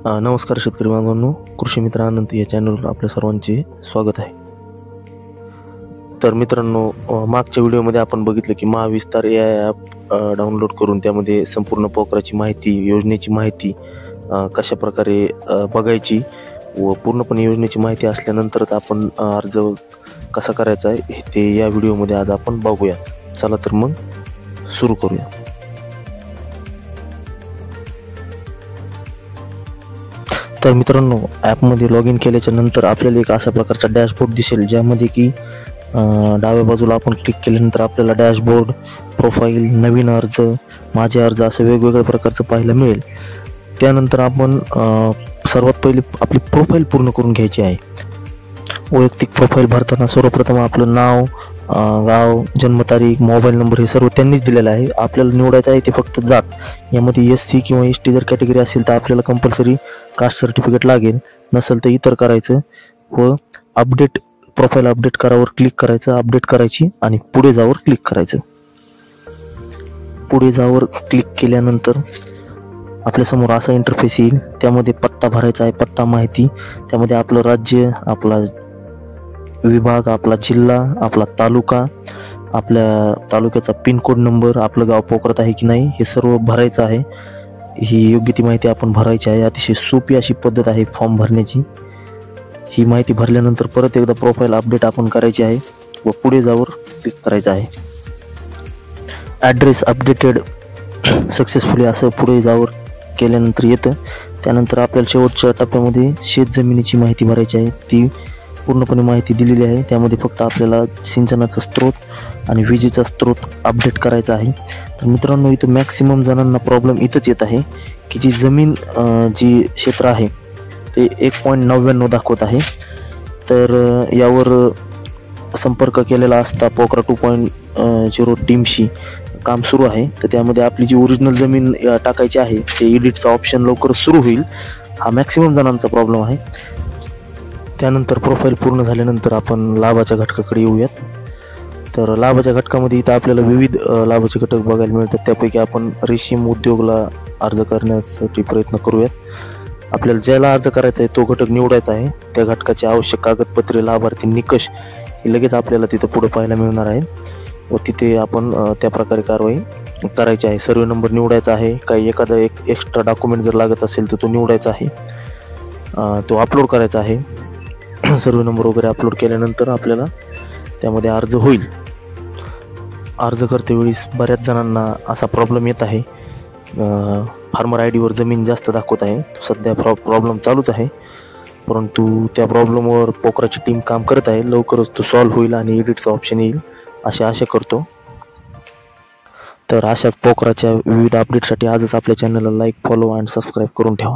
नमस्कार शेतकरी बांधवांनो, कृषी मित्र आनंद या चॅनलवर आपल्या सर्वांचे स्वागत आहे. तर मित्रांनो, मागच्या व्हिडिओमध्ये आपण बघितलं की महाविस्तार या ॲप डाउनलोड करून त्यामध्ये संपूर्ण पोखराची माहिती, योजनेची माहिती कशा प्रकारे बघायची व पूर्णपणे योजनेची माहिती असल्यानंतरच आपण अर्ज कसा करायचा आहे ते या व्हिडिओमध्ये आज आपण बघूयात. चला तर मग सुरू करूया. तर मित्रांनो, ॲपमध्ये लॉग इन केल्याच्या नंतर आपल्याला एक अशा प्रकारचा डॅशबोर्ड दिसेल, ज्यामध्ये की डाव्या बाजूला आपण क्लिक केल्यानंतर आपल्याला डॅशबोर्ड, प्रोफाईल, नवीन अर्ज, माझे अर्ज असं वेगवेगळ्या प्रकारचं पाहायला मिळेल. त्यानंतर आपण सर्वात पहिले आपली प्रोफाईल पूर्ण करून घ्यायची आहे. वैयक्तिक प्रोफाईल भरताना सर्वप्रथम आपलं नाव, गाव, जन्मतारीख, मोबाईल नंबर हे सर्व त्यांनीच दिलेलं आहे. आपल्याला निवडायचं आहे ते फक्त जात. यामध्ये SC किंवा ST जर कॅटेगरी असेल तर आपल्याला कंपल्सरी कास्ट सर्टिफिकेट लागेल, नसेल तर इतर करायचं व अपडेट प्रोफाईल अपडेट करावर क्लिक करायचं, अपडेट करायची आणि पुढे जावर क्लिक करायचं. पुढे जावर क्लिक केल्यानंतर आपल्यासमोर असा इंटरफेस येईल. त्यामध्ये पत्ता भरायचा आहे, पत्ता माहिती, त्यामध्ये आपलं राज्य, आपला विभाग, आपला जिल्हा, आपला तालुका, आपल्या तालुक्याचा पिनकोड नंबर, आपलं गाव पोखरात आहे की नाही हे सर्व भरायचं आहे. ही योग्य ती माहिती आपण भरायची आहे. अतिशय सोपी अशी पद्धत आहे फॉर्म भरण्याची. ही माहिती भरल्यानंतर परत एकदा प्रोफाईल अपडेट आपण करायची आहे व पुढे जावर क्लिक करायचं आहे. ॲड्रेस अपडेटेड सक्सेसफुली असं पुढे जावर केल्यानंतर येतं. त्यानंतर आपल्याला शेवटच्या टप्प्यामध्ये शेत जमिनीची माहिती भरायची आहे. ती पूर्णपणे माहिती दिलेली आहे. त्यामध्ये फक्त आपल्याला सिंचनाचा स्रोत आणि विजेचा स्रोत अपडेट करायचा आहे. तर मित्रांनो, इथं मॅक्सिमम जणांना प्रॉब्लेम इथंच येत आहे की जी जमीन जी क्षेत्र आहे ते 1.99 दाखवत आहे. तर यावर संपर्क केलेला असता पोखरा 2.0 टीमशी काम सुरू आहे. तर त्यामध्ये आपली जी ओरिजिनल जमीन टाकायची आहे ते एडिटचा ऑप्शन लवकरच सुरू होईल. हा मॅक्सिमम जणांचा प्रॉब्लेम आहे. त्यानंतर प्रोफाईल पूर्ण झाल्यानंतर आपण लाभाच्या घटकाकडे येऊयात. तर लाभाच्या घटकामध्ये इथं आपल्याला विविध लाभाचे घटक बघायला मिळतात. त्यापैकी आपण रेशीम उद्योगला अर्ज करण्यासाठी प्रयत्न करूयात. आपल्याला ज्याला अर्ज करायचा आहे तो घटक निवडायचा आहे. त्या घटकाचे आवश्यक कागदपत्रे, लाभार्थी निकष हे लगेच आपल्याला तिथं पुढे पाहायला मिळणार आहे व तिथे आपण त्या प्रकारे कारवाई करायची आहे. सर्वे नंबर निवडायचा आहे. काही एखादा एक एक्स्ट्रा डॉक्युमेंट जर लागत असेल तर तो निवडायचा आहे, तो अपलोड करायचा आहे. सर्वे नंबर वगैरे अपलोड केल्यानंतर आपल्याला त्यामध्ये अर्ज होईल. अर्ज करतेवेळेस बऱ्याच जणांना असा प्रॉब्लेम येत आहे. फार्मर ID वर जमीन जास्त दाखवत आहे. सध्या प्रॉब्लेम चालूच आहे, परंतु त्या प्रॉब्लेमवर पोखराची टीम काम करत आहे. लवकरच तो सॉल्व्ह होईल आणि एडिटचा ऑप्शन येईल अशी आशा करतो. तर अशाच पोखराच्या विविध अपडेटसाठी आजच आपल्या चॅनलला लाईक, फॉलो आणि सबस्क्राईब करून ठेवा.